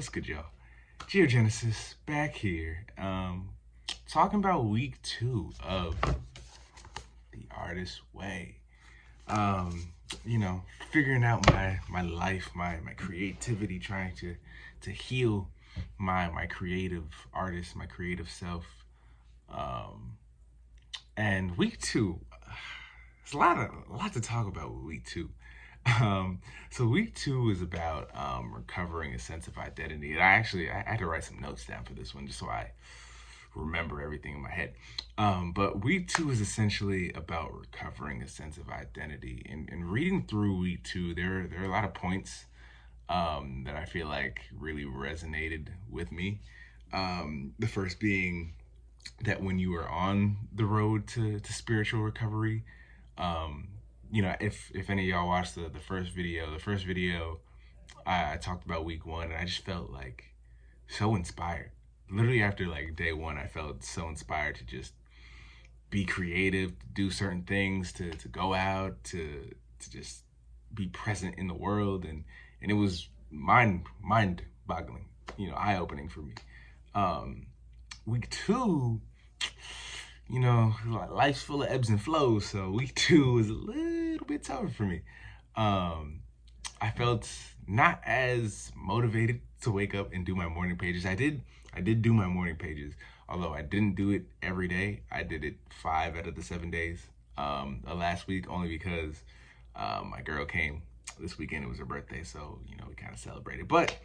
What's good, y'all? Geogenesis back here, talking about week 2 of The Artist's Way. Um, Figuring out my life, my creativity, trying to heal my creative artist, my creative self. Um, and week 2, there's a lot to talk about with week 2. Um, so week 2 is about recovering a sense of identity. And I had to write some notes down for this one just so I remember everything in my head. But week 2 is essentially about recovering a sense of identity. And reading through week 2, there are a lot of points that I feel like really resonated with me. The first being that when you are on the road to spiritual recovery, um, if any of y'all watched the first video I talked about week 1, and I just felt like so inspired. Literally after like day 1, I felt so inspired to just be creative, to do certain things, to go out, to just be present in the world, and it was mind boggling, eye opening for me. Um, Week 2, life's full of ebbs and flows, so week 2 was a little bit tougher for me. Um, I felt not as motivated to wake up and do my morning pages. I did do my morning pages, although I didn't do it every day. I did it 5 out of the 7 days last week, only because my girl came this weekend. It was her birthday, so we kind of celebrated. But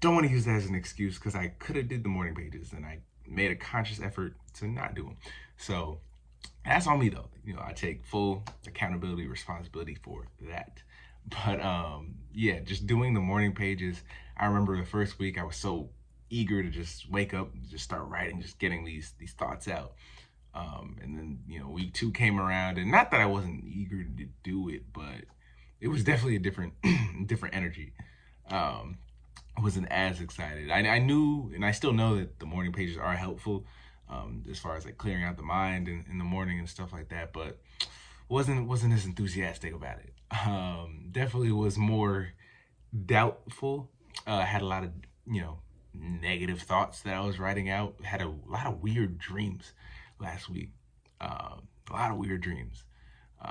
don't want to use that as an excuse because I could have did the morning pages, and I made a conscious effort to not do them. So that's on me though. I take full accountability, responsibility for that. But yeah, just doing the morning pages. I remember the first week I was so eager to just wake up, just start writing, just getting these thoughts out. And then week 2 came around, and not that I wasn't eager to do it, but it was definitely a different different energy. Um, I wasn't as excited. I knew, and I still know that the morning pages are helpful, as far as like clearing out the mind in the morning and stuff like that. But wasn't as enthusiastic about it. Definitely was more doubtful. Had a lot of negative thoughts that I was writing out. Had a lot of weird dreams last week. A lot of weird dreams.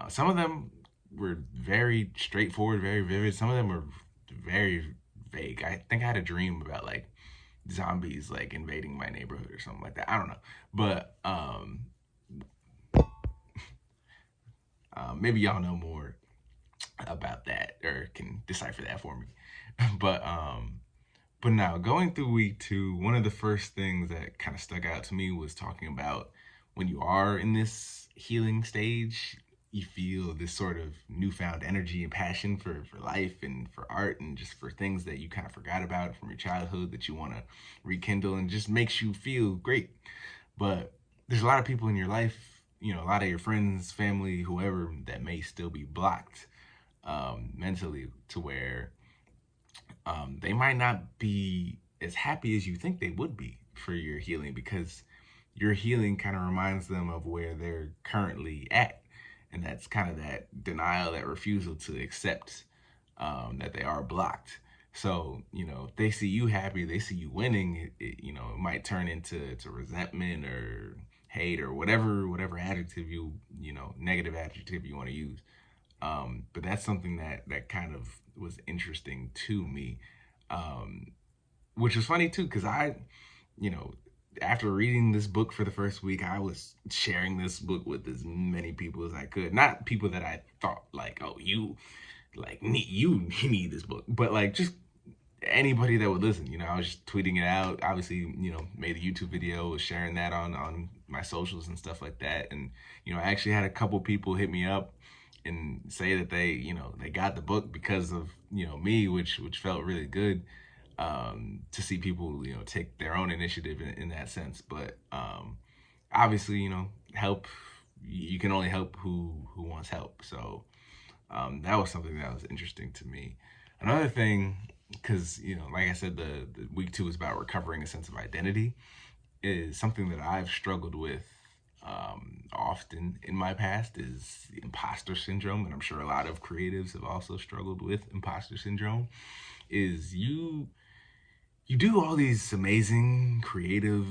Some of them were very straightforward, very vivid. Some of them were very vague. I think I had a dream about like zombies like invading my neighborhood or something like that. I don't know, but maybe y'all know more about that or can decipher that for me. but now going through week 2, one of the first things that kind of stuck out to me was talking about when you are in this healing stage, you feel this sort of newfound energy and passion for life and for art and just for things that you kind of forgot about from your childhood that you want to rekindle, and just makes you feel great. But there's a lot of people in your life, a lot of your friends, family, whoever, that may still be blocked mentally, to where they might not be as happy as you think they would be for your healing, because your healing kind of reminds them of where they're currently at. And that's kind of that denial, that refusal to accept that they are blocked. So, if they see you happy, they see you winning, it might turn into resentment or hate or whatever adjective negative adjective you want to use. But that's something that kind of was interesting to me, um, which was funny too, because you know, after reading this book for the first week, I was sharing this book with as many people as I could. Not people that I thought like, oh, you need this book, but like just anybody that would listen. I was just tweeting it out. Obviously, made a YouTube video, was sharing that on my socials and stuff like that. And I actually had a couple people hit me up and say that they got the book because of me, which felt really good, to see people take their own initiative in that sense. But obviously, help, you can only help who wants help. So that was something that was interesting to me. Another thing, because like I said, the week 2 is about recovering a sense of identity, is something that I've struggled with often in my past, is the imposter syndrome, and I'm sure a lot of creatives have also struggled with imposter syndrome. Is you do all these amazing creative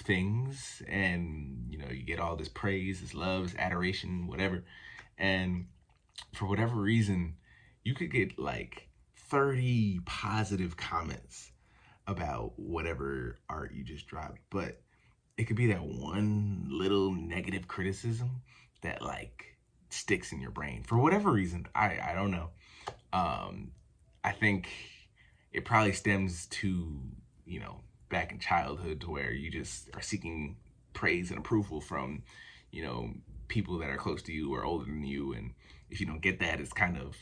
things, and you get all this praise, this love, this adoration, whatever. And for whatever reason, you could get like 30 positive comments about whatever art you just dropped, but it could be that one little negative criticism that like sticks in your brain for whatever reason. I don't know. um I think it probably stems to, back in childhood, to where you just are seeking praise and approval from, you know, people that are close to you or older than you. And if you don't get that, it's kind of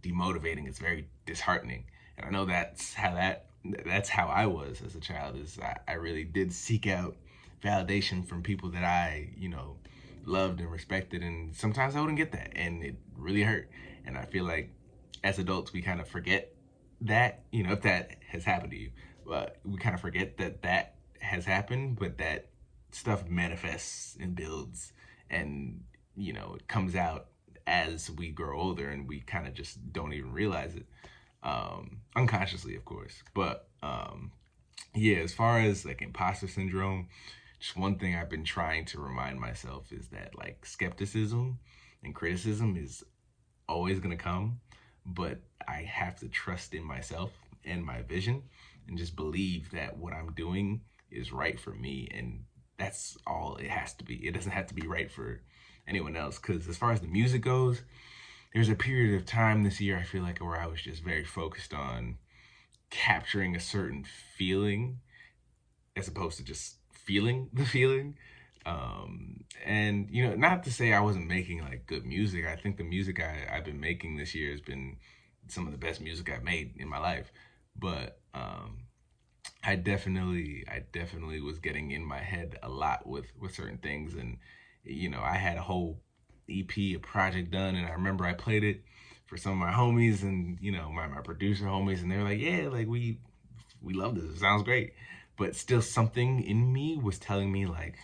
demotivating. It's very disheartening. And I know that's how I was as a child. Is I really did seek out validation from people that I, loved and respected, and sometimes I wouldn't get that, and it really hurt. And I feel like as adults we kind of forget that, if that has happened to you, but we kind of forget that that has happened, but that stuff manifests and builds, and it comes out as we grow older, and we kind of just don't even realize it, unconsciously, of course. But yeah, as far as like imposter syndrome, just one thing I've been trying to remind myself is that like skepticism and criticism is always going to come, but I have to trust in myself and my vision, and just believe that what I'm doing is right for me. And that's all it has to be. It doesn't have to be right for anyone else. Because as far as the music goes, there's a period of time this year, I feel like, where I was just very focused on capturing a certain feeling as opposed to just feeling the feeling. And not to say I wasn't making like good music. I think the music I've been making this year has been some of the best music I've made in my life. But I definitely was getting in my head a lot with certain things. And I had a whole EP, a project done, and I remember I played it for some of my homies, and my producer homies, and they were like, yeah, like we love this, it sounds great. But still something in me was telling me like,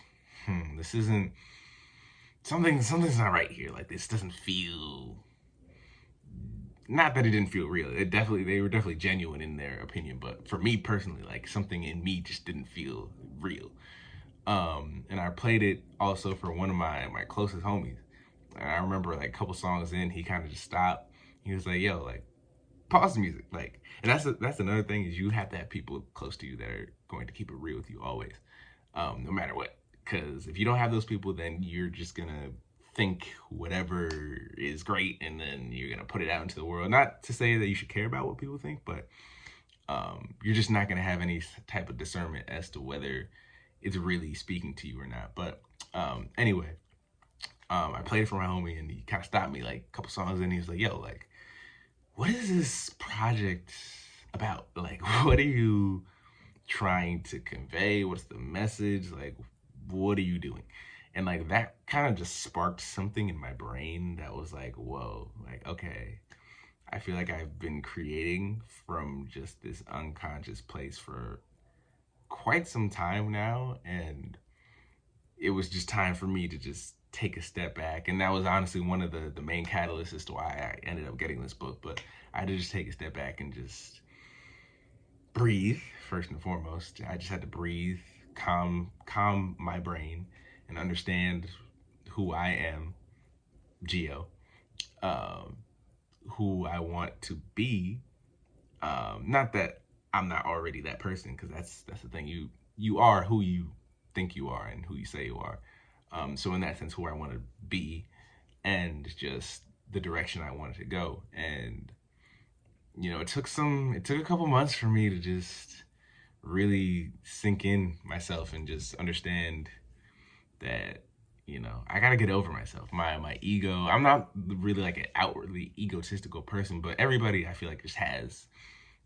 this isn't, something's not right here. Like, this doesn't feel, not that it didn't feel real. They were definitely genuine in their opinion, but for me personally, like, something in me just didn't feel real. And I played it also for one of my closest homies. And I remember like a couple songs in, he kind of just stopped. He was like, yo, like, pause the music. Like, and that's another thing, is you have to have people close to you that are going to keep it real with you always, no matter what. Because if you don't have those people, then you're just gonna think whatever is great, and then you're gonna put it out into the world. Not to say that you should care about what people think, but you're just not gonna have any type of discernment as to whether it's really speaking to you or not. But anyway, I played it for my homie, and he kind of stopped me like a couple songs in. He was like, "Yo, like, what is this project about? Like, what are you trying to convey? What's the message? Like, what are you doing?" And like that kind of just sparked something in my brain that was like, whoa, like, okay, I feel like I've been creating from just this unconscious place for quite some time now. And it was just time for me to just take a step back. And that was honestly one of the main catalysts as to why I ended up getting this book. But I had to just take a step back and just breathe, first and foremost. I just had to breathe, calm my brain, and understand who I am, Geo, um, who I want to be. Not that I'm not already that person, because that's the thing. You are who you think you are and who you say you are. So in that sense, who I want to be, and just the direction I wanted to go. And it took a couple months for me to just really sink in myself and just understand that I gotta get over myself, my ego. I'm not really like an outwardly egotistical person, but everybody, I feel like, just has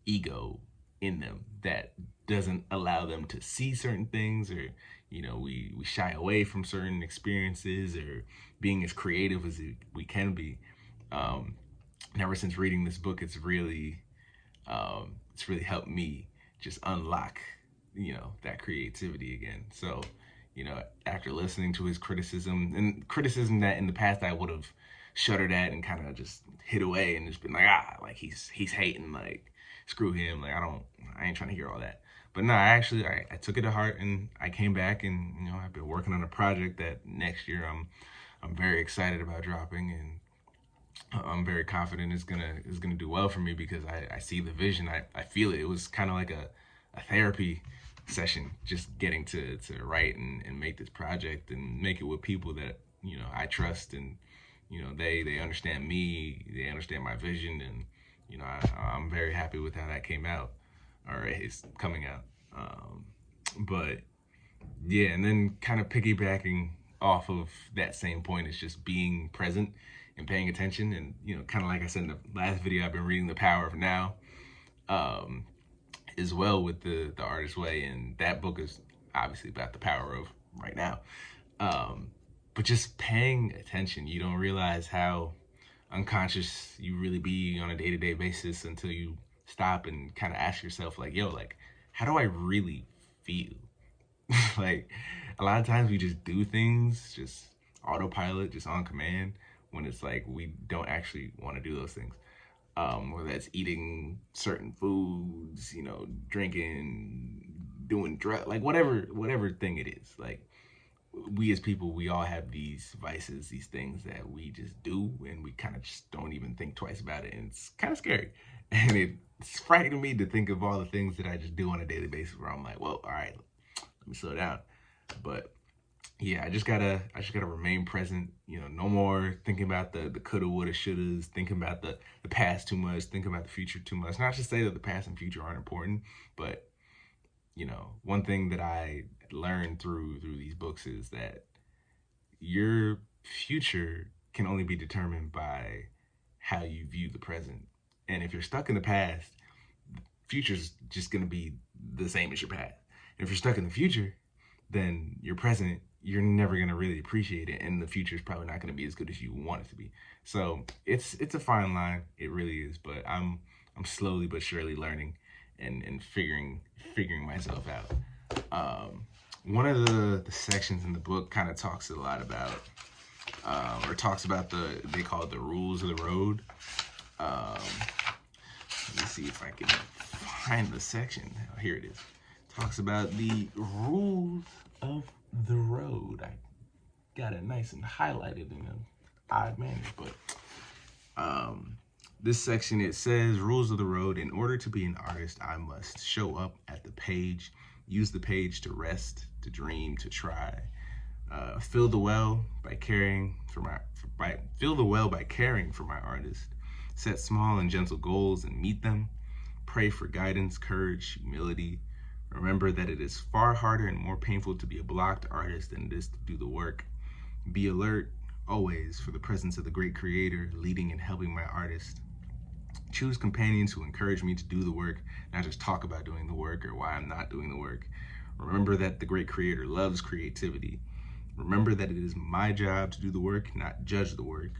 ego in them that doesn't allow them to see certain things, or we shy away from certain experiences, or being as creative as we can be. um and ever since reading this book, it's really helped me just unlock that creativity again. So after listening to his criticism, and criticism that in the past I would have shuddered at and kind of just hid away and just been like, like, he's hating, like, screw him, like, I ain't trying to hear all that. But no, I took it to heart, and I came back, and I've been working on a project that next year I'm very excited about dropping, and I'm very confident it's gonna do well for me because I see the vision. I feel it. It was kind of like a therapy session, just getting to write and make this project and make it with people that I trust, and they understand me, they understand my vision, and I'm very happy with how that came out, or is coming out. But yeah, and then kind of piggybacking off of that same point is just being present and paying attention. And kind of like I said in the last video, I've been reading The Power of Now, um, as well, with the Artist Way, and that book is obviously about the power of right now. Um, but just paying attention, you don't realize how unconscious you really be on a day-to-day basis until you stop and kind of ask yourself, like, yo, like, how do I really feel? Like, a lot of times we just do things just autopilot, just on command, when it's like we don't actually want to do those things. Whether that's eating certain foods, drinking, doing drugs, like whatever thing it is. Like, we as people, we all have these vices, these things that we just do, and we kind of just don't even think twice about it, and it's kind of scary. And it's frightening me to think of all the things that I just do on a daily basis where I'm like, well, all right, let me slow down. But yeah, I just gotta remain present. No more thinking about the coulda, woulda, shouldas, thinking about the past too much, thinking about the future too much. Not to say that the past and future aren't important, but one thing that I learned through these books is that your future can only be determined by how you view the present. And if you're stuck in the past, future's just gonna be the same as your past. And if you're stuck in the future, then your present, you're never gonna really appreciate it, and the future is probably not gonna be as good as you want it to be. So it's a fine line, it really is. But I'm slowly but surely learning and figuring myself out. One of the sections in the book kind of talks a lot about, or talks about they call it the rules of the road. Um, Let me see if I can find the section. Oh, here it is. Talks about the rules of the road. I got it nice and highlighted in an odd manner, but this section, it says, rules of the road. In order to be an artist, I must show up at the page, use the page to rest, to dream, to try. Fill the well by caring for my artist. Set small and gentle goals and meet them. Pray for guidance, courage, humility. Remember that it is far harder and more painful to be a blocked artist than it is to do the work. Be alert always for the presence of the great creator leading and helping my artist. Choose companions who encourage me to do the work, not just talk about doing the work or why I'm not doing the work. Remember that the great creator loves creativity. Remember that it is my job to do the work, not judge the work.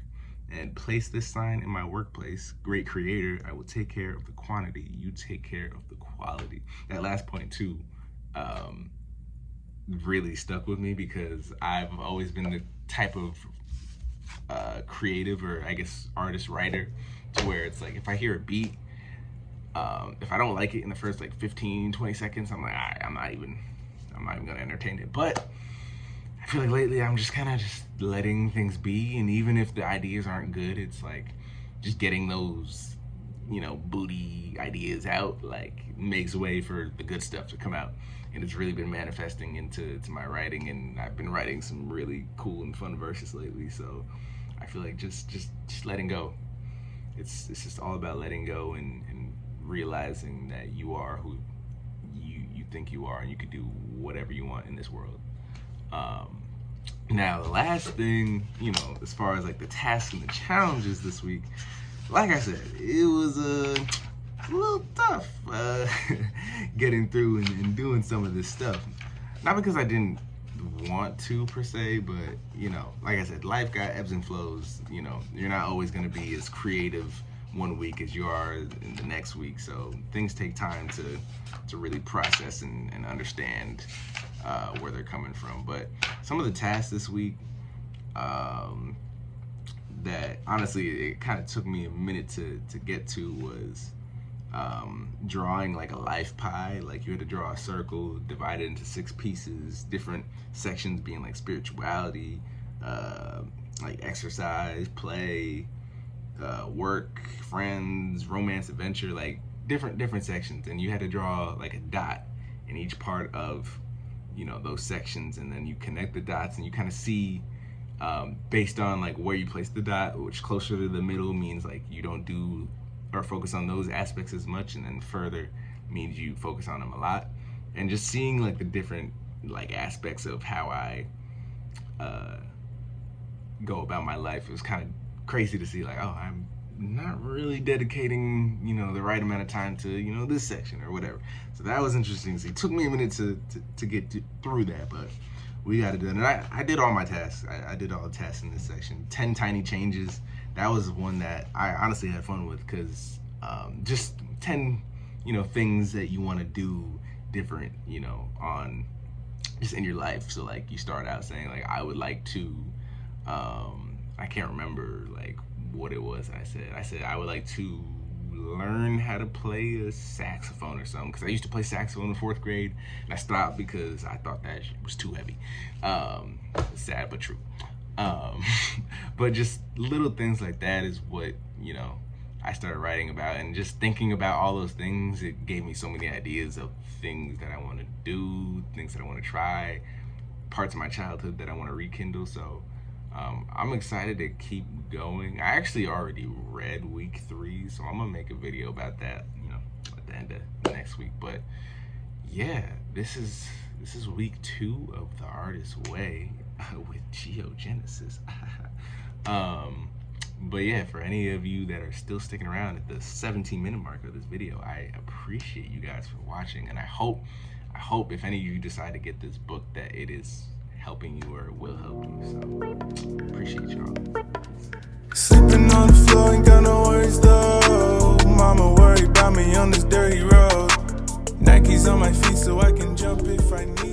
And place this sign in my workplace: great creator, I will take care of the quantity, you take care of the quality. That last point too really stuck with me, because I've always been the type of creative, or I guess artist, writer, to where it's like, if I hear a beat, if I don't like it in the first like 15-20 seconds, I'm like, all right, I'm not even gonna entertain it. But I feel like lately I'm just kind of just letting things be, and even if the ideas aren't good, it's like just getting those booty ideas out, like, makes way for the good stuff to come out. And it's really been manifesting into my writing, and I've been writing some really cool and fun verses lately. So I feel like just letting go. It's just all about letting go, and realizing that you are who you think you are, and you can do whatever you want in this world. Now, the last thing, as far as like the tasks and the challenges this week, like I said, it was a little tough getting through and doing some of this stuff. Not because I didn't want to per se, but like I said, life got ebbs and flows. You're not always going to be as creative one week as you are in the next week, so things take time to really process and understand where they're coming from. But some of the tasks this week, that honestly it kind of took me a minute to get to, was drawing like a life pie. Like you had to draw a circle, divide it into 6 pieces, different sections being like spirituality, like exercise, play, work, friends, romance, adventure, like different sections. And you had to draw like a dot in each part of, you know, those sections, and then you connect the dots and you kind of see, based on like where you place the dot, which closer to the middle means like you don't do or focus on those aspects as much, and then further means you focus on them a lot. And just seeing like the different like aspects of how I go about my life, it was kind of crazy to see like, oh, I'm not really dedicating, you know, the right amount of time to, you know, this section or whatever. So that was interesting to see. It took me a minute to get through that, but we got it done. And I did all my tasks. I did all the tasks in this section. 10 tiny changes. That was one that I honestly had fun with, because just 10, you know, things that you want to do different, you know, on just in your life. So like you start out saying like, I would like to, I can't remember like what it was I said I would like to learn how to play a saxophone or something, because I used to play saxophone in 4th grade and I stopped because I thought that was too heavy. Sad but true. But just little things like that is what, you know, I started writing about, and just thinking about all those things, it gave me so many ideas of things that I want to do, things that I want to try, parts of my childhood that I want to rekindle. So I'm excited to keep going. I actually already read week 3, so I'm gonna make a video about that, you know, at the end of next week. But yeah, this is week 2 of The Artist's Way with Geogenesis. But yeah, for any of you that are still sticking around at the 17-minute mark of this video, I appreciate you guys for watching, and I hope if any of you decide to get this book that it is helping you or will help you. So appreciate y'all. Sleeping on the floor, ain't got no worries though. Mama worried about me on this dirty road. Nikes on my feet so I can jump if I need.